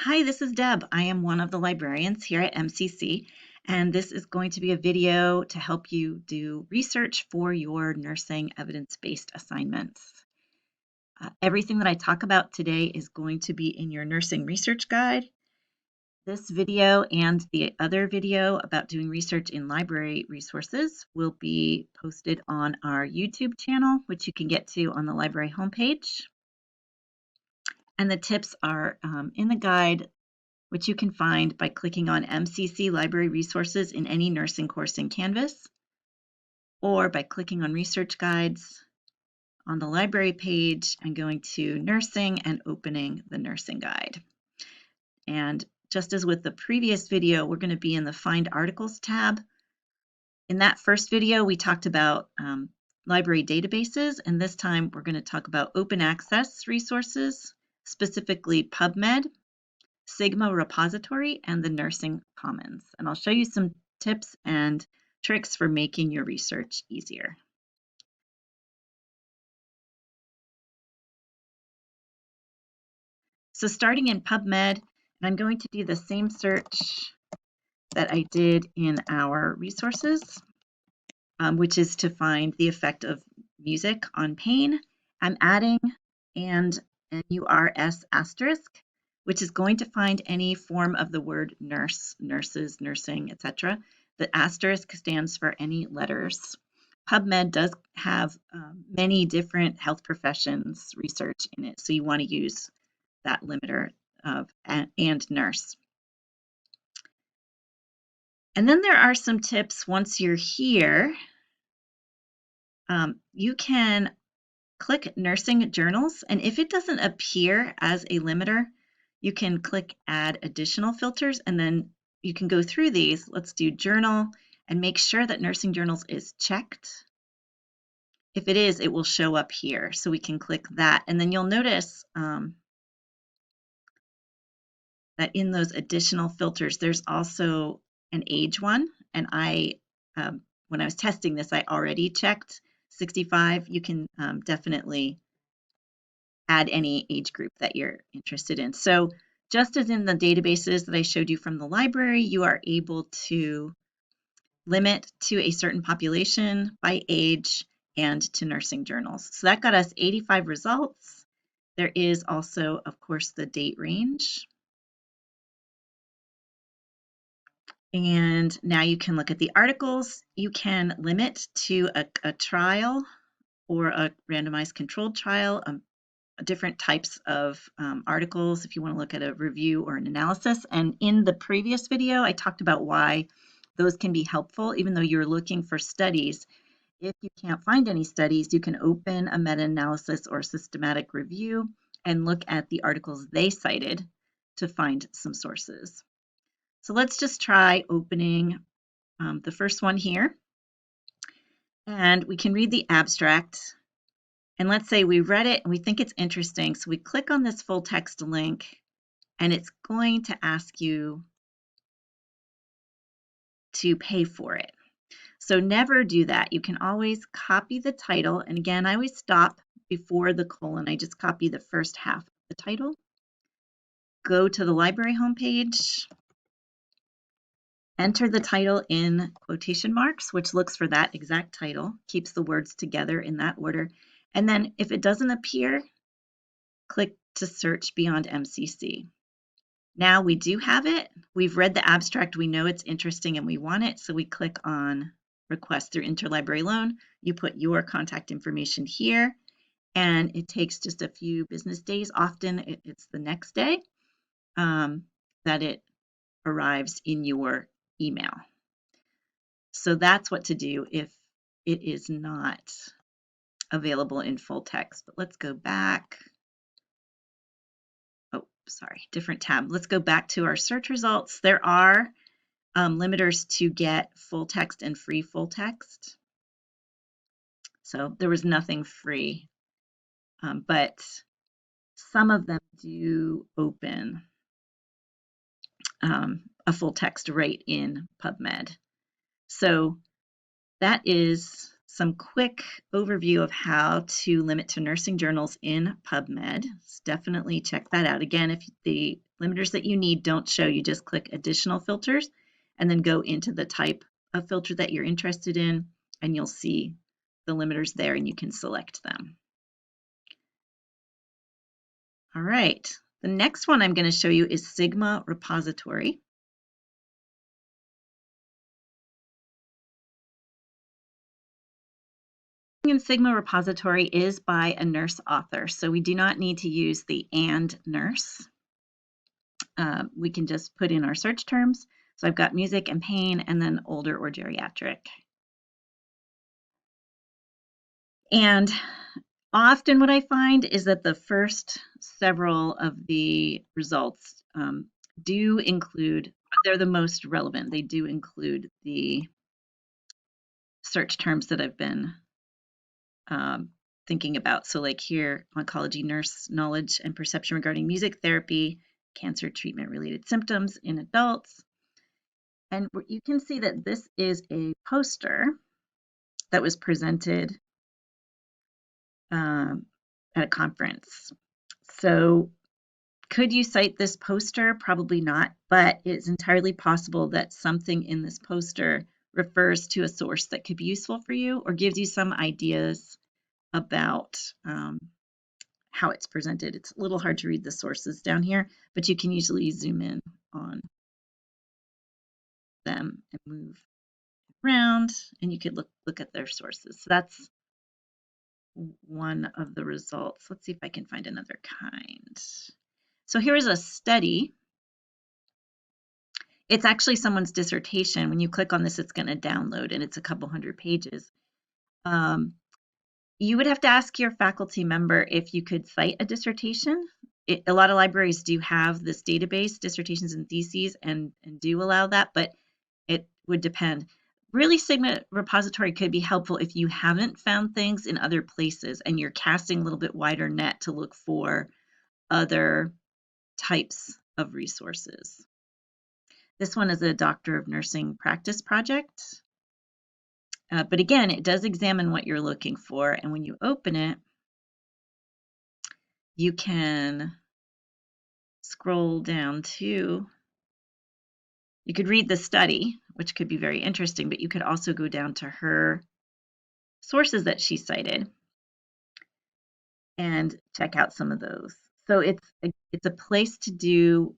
Hi, this is Deb. I am one of the librarians here at MCC, and this is going to be a video to help you do research for your nursing evidence-based assignments. Everything that I talk about today is going to be in your nursing research guide. This video and the other video about doing research in library resources will be posted on our YouTube channel, which you can get to on the library homepage. And the tips are in the guide, which you can find by clicking on MCC Library Resources in any nursing course in Canvas, or by clicking on Research Guides on the library page and going to Nursing and opening the Nursing Guide. And just as with the previous video, we're going to be in the Find Articles tab. In that first video, we talked about library databases, and this time we're going to talk about open access resources, specifically PubMed, Sigma repository, and the Nursing Commons. And I'll show you some tips and tricks for making your research easier. So starting in PubMed, and I'm going to do the same search that I did in our resources, which is to find the effect of music on pain. I'm adding and NURS asterisk, which is going to find any form of the word nurse, nurses, nursing, etc. The asterisk stands for any letters. PubMed does have many different health professions research in it, so you want to use that limiter of and nurse. And then there are some tips once you're here. You can click nursing journals, and if it doesn't appear as a limiter, you can click add additional filters, and then you can go through these. Let's do journal and make sure that nursing journals is checked. If it is, it will show up here, so we can click that, and then you'll notice that in those additional filters, there's also an age one, and when I was testing this, I already checked 65. You can definitely add any age group that you're interested in. So just as in the databases that I showed you from the library, you are able to limit to a certain population by age and to nursing journals. So that got us 85 results. There is also, of course, the date range. And now you can look at the articles. You can limit to a trial or a randomized controlled trial, different types of articles if you want to look at a review or an analysis. And in the previous video, I talked about why those can be helpful, even though you're looking for studies. If you can't find any studies, you can open a meta-analysis or systematic review and look at the articles they cited to find some sources. So let's just try opening the first one here. And we can read the abstract. And let's say we read it and we think it's interesting. So we click on this full text link and it's going to ask you to pay for it. So never do that. You can always copy the title. And again, I always stop before the colon. I just copy the first half of the title. Go to the library homepage. Enter the title in quotation marks, which looks for that exact title, keeps the words together in that order. And then if it doesn't appear, click to search beyond MCC. Now we do have it. We've read the abstract. We know it's interesting and we want it. So we click on request through interlibrary loan. You put your contact information here and it takes just a few business days. Often it's the next day that it arrives in your email. So that's what to do if it is not available in full text. But let's go back. Oh, sorry, different tab. Let's go back to our search results. There are limiters to get full text and free full text. So there was nothing free, but some of them do open a full text right in PubMed. So that is some quick overview of how to limit to nursing journals in PubMed. So definitely check that out. Again, if the limiters that you need don't show. You just click additional filters and then go into the type of filter that you're interested in, and you'll see the limiters there and you can select them. All right, the next one I'm going to show you is Sigma Repository. In Sigma Repository is by a nurse author, so we do not need to use the and nurse. We can just put in our search terms. So I've got music and pain and then older or geriatric. And often what I find is that the first several of the results do include, they're the most relevant. They do include the search terms that I've been thinking about. So like here, oncology nurse knowledge and perception regarding music therapy, cancer treatment related symptoms in adults. And you can see that this is a poster that was presented at a conference. So could you cite this poster? Probably not, but it's entirely possible that something in this poster refers to a source that could be useful for you or gives you some ideas about how it's presented. It's a little hard to read the sources down here, but you can usually zoom in on them and move around, and you could look at their sources. So that's one of the results. Let's see if I can find another kind. So here is a study. It's actually someone's dissertation. When you click on this, it's going to download, and it's a couple hundred pages. You would have to ask your faculty member if you could cite a dissertation. A lot of libraries do have this database, dissertations and theses, and do allow that, but it would depend. Really, Sigma Repository could be helpful if you haven't found things in other places and you're casting a little bit wider net to look for other types of resources. This one is a Doctor of Nursing practice project. But again, it does examine what you're looking for. And when you open it, you can scroll down to, you could read the study, which could be very interesting, but you could also go down to her sources that she cited and check out some of those. So it's a place to do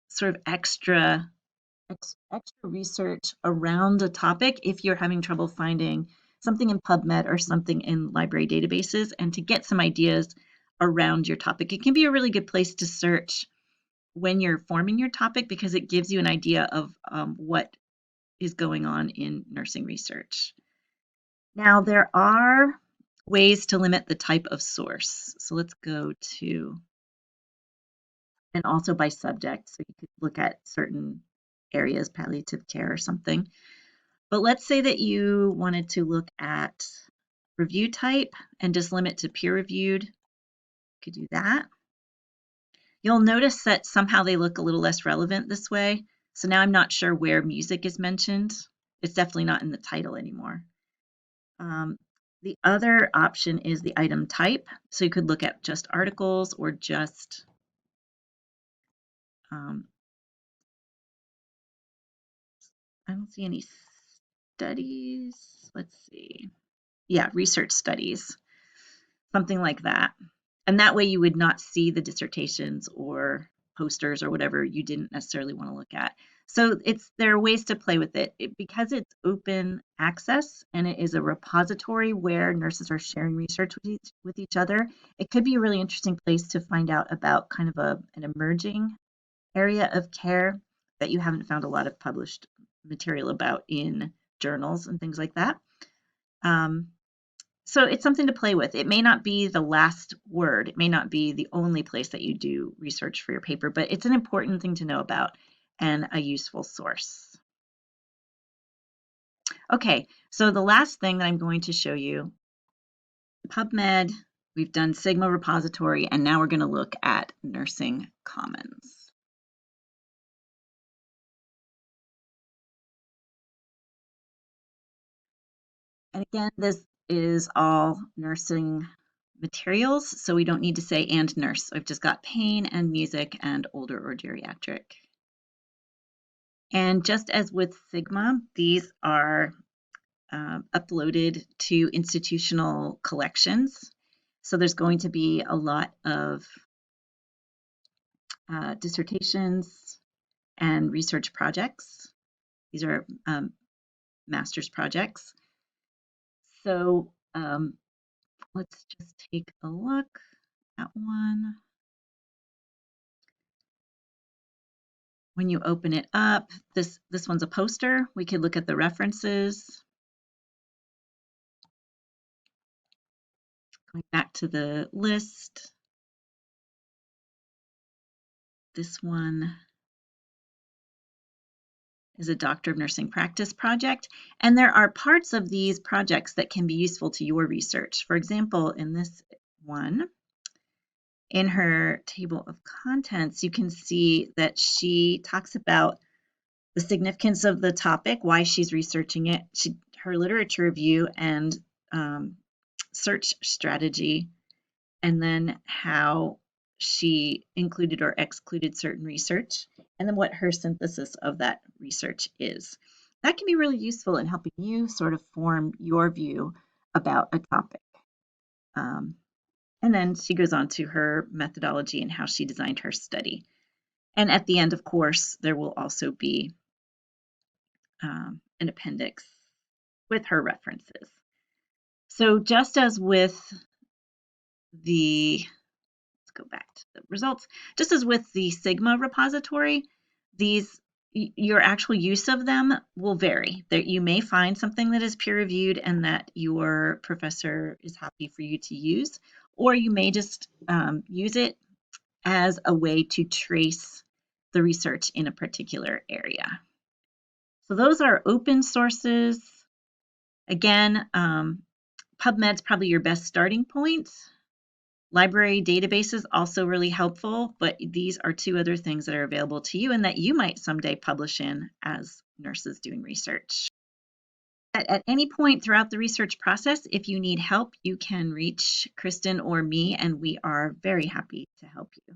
sort of extra research around a topic if you're having trouble finding something in PubMed or something in library databases, and to get some ideas around your topic. It can be a really good place to search when you're forming your topic because it gives you an idea of what is going on in nursing research. Now, there are ways to limit the type of source. So let's go to, and also by subject. So you could look at certain areas, palliative care or something. But let's say that you wanted to look at review type and just limit to peer reviewed. You could do that. You'll notice that somehow they look a little less relevant this way. So now I'm not sure where music is mentioned. It's definitely not in the title anymore. The other option is the item type. So you could look at just articles or just I don't see any studies. Let's see. Yeah, research studies, something like that. And that way you would not see the dissertations or posters or whatever you didn't necessarily want to look at. So there are ways to play with it. Because it's open access and it is a repository where nurses are sharing research with each other. It could be a really interesting place to find out about kind of an emerging area of care that you haven't found a lot of published material about in journals and things like that. So it's something to play with. It may not be the last word. It may not be the only place that you do research for your paper, but it's an important thing to know about and a useful source. Okay, so the last thing that I'm going to show you, PubMed, we've done Sigma Repository, and now we're going to look at Nursing Commons. And again, this is all nursing materials, so we don't need to say and nurse. So I've just got pain and music and older or geriatric. And just as with Sigma, these are uploaded to institutional collections. So there's going to be a lot of dissertations and research projects. These are master's projects. So let's just take a look at one. When you open it up, this one's a poster. We could look at the references. Going back to the list, this one is a Doctor of Nursing Practice project, and there are parts of these projects that can be useful to your research. For example, in this one, in her table of contents, you can see that she talks about the significance of the topic, why she's researching it, her literature review and search strategy, and then how she included or excluded certain research, and then what her synthesis of that research is. That can be really useful in helping you sort of form your view about a topic. And then she goes on to her methodology and how she designed her study. And at the end, of course, there will also be an appendix with her references. So just as with the, let's go back to the results, just as with the Sigma repository, your actual use of them will vary. That you may find something that is peer-reviewed and that your professor is happy for you to use, or you may just use it as a way to trace the research in a particular area. So those are open sources. Again, PubMed's probably your best starting point. Library databases also really helpful, but these are two other things that are available to you and that you might someday publish in as nurses doing research. At any point throughout the research process, if you need help, you can reach Kristen or me, and we are very happy to help you.